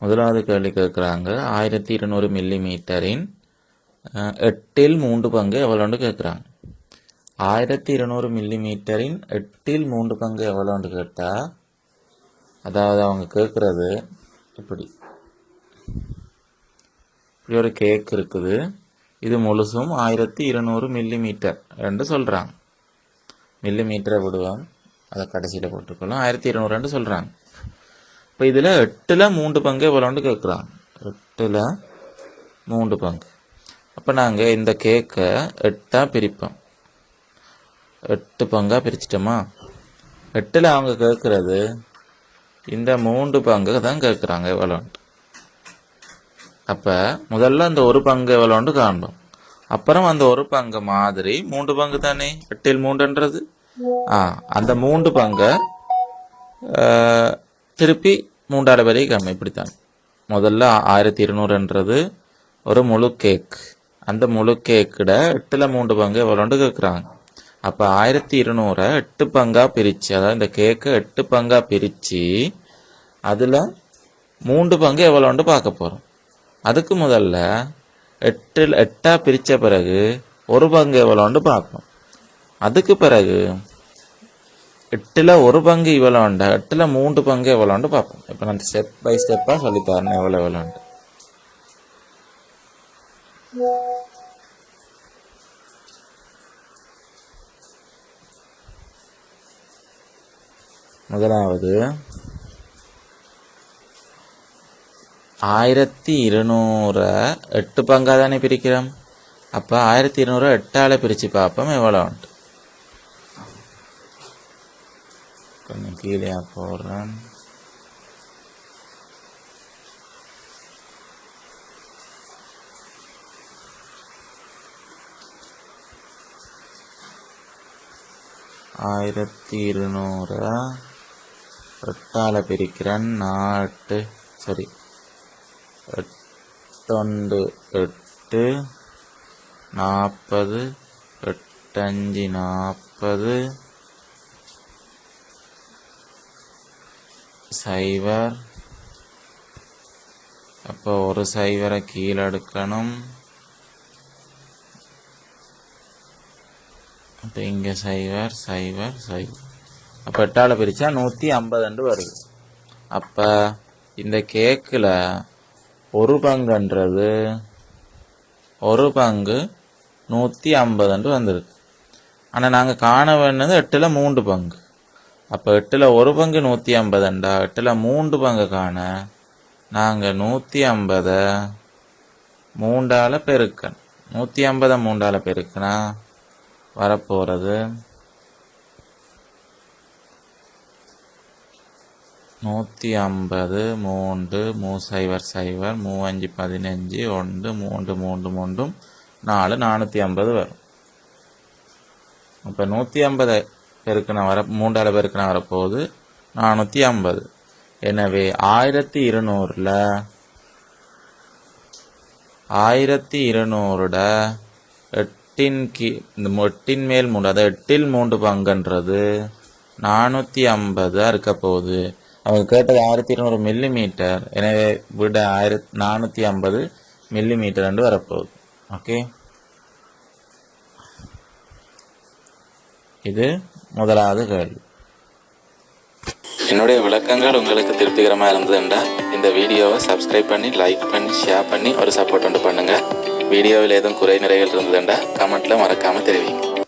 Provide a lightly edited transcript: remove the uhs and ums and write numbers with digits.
முதலாவது கேள்வி கேட்குறாங்க 1200 மில்லிமீட்டரின் 8/3 எவ்வளோன்னு கேட்குறாங்க. 1200 மில்லிமீட்டரின் 8/3 எவ்வளோன்னு கேட்டால், அதாவது அவங்க கேட்குறது இப்படி ஒரு கேக் இருக்குது, இது முழுசும் 1200 மில்லிமீட்டர் என்று சொல்கிறாங்க. மில்லிமீட்டரை விடுவோம், அதை கடைசியில் போட்டுக்கொள்ளும். 1200 சொல்கிறாங்க. இப்போ இதில் 8/3 எவ்வளோன்னு கேட்குறாங்க. 8/3. அப்போ நாங்கள் இந்த கேக்கை 8ஆக பிரிப்போம். 8 பங்காக பிரிச்சிட்டோமா? 8ல் அவங்க கேட்குறது இந்த 3 பங்கு தான் கேட்குறாங்க எவ்வளோன்ட்டு. அப்போ முதல்ல அந்த ஒரு பங்கு எவ்வளோன்ட்டு காண்போம். அப்புறம் அந்த ஒரு பங்கு மாதிரி 3 பங்கு தானே 8/3. அந்த 3 பங்கை திருப்பி 3ஆல் வரை கம்மி. இப்படித்தான் முதல்ல 1200 ஒரு முழு கேக். அந்த முழு கேக்கிட 8/3 எவ்வளோன்னு கேட்குறாங்க. அப்போ 1200 8 பங்காக பிரித்து, அதாவது இந்த கேக்கை 8 பங்காக பிரித்து அதில் 3 பங்கு எவ்வளோன்னு பார்க்க போகிறோம். அதுக்கு முதல்ல 8ஆக பிரித்த பிறகு ஒரு பங்கு எவ்வளோன்னு பார்ப்போம். அதுக்கு பிறகு 8ல் ஒரு பங்கு இவ்வளோண்டா, 8/3 எவ்வளோன்னு பார்ப்போம். இப்போ நான் ஸ்டெப் பை ஸ்டெப்பாக சொல்லித்தரேன் எவ்வளோண்டு. முதலாவது 1200 8 பங்காக தானே பிரிக்கிறோம். அப்போ 1200 8ஆல் பிரித்து பார்ப்போம் எவ்வளோன்ட்டு. கொஞ்சம் கீழே போடுறேன். ஆயிரத்தி 8ஆல் பிரிக்கிறேன். 8 8 8 40 8 5 40 0. அப்போ ஒரு 0 கீழே எடுக்கணும். அப்போ இங்கே 0 0 0. அப்போ 8ஆல் பிரித்தா 150 வருது. அப்போ இந்த கேக்கில் ஒரு பங்குன்றது ஒரு பங்கு 150 வந்துருக்கு. ஆனால் நாங்கள் காண வேண்டியது 8/3. அப்போ 8ல் ஒரு பங்கு 150, 8/3 காண நாங்கள் 150 3ஆல் பெருக்கணும். 150 3ஆல் பெருக்கினா வரப்போகிறது 150 3 0 0 35 15 1 3 3 3 4 450 வரும். இப்போ 150 பெருக்கின 3ஆல் பெருக்கின வரப்போகுது 450. எனவே 1200 இந்த 8 மேல் 3, அதாவது 8/3 பங்குன்றது 450 இருக்க போகுது. அவங்க கேட்டது 1200 மில்லிமீட்டர். எனவே விட 450 மில்லிமீட்டர் வரப்போகுது. ஓகே, இது முதலாவது கேள்வி. என்னுடைய விளக்கங்கள் உங்களுக்கு திருப்திகரமாக இருந்ததுண்டா இந்த வீடியோவை சப்ஸ்கிரைப் பண்ணி, லைக் பண்ணி, ஷேர் பண்ணி ஒரு சப்போர்ட் பண்ணுங்கள். வீடியோவில் எதுவும் குறை நிறைகள் இருந்ததுண்டா கமெண்ட்டில் மறக்காமல் தெரிவிங்க.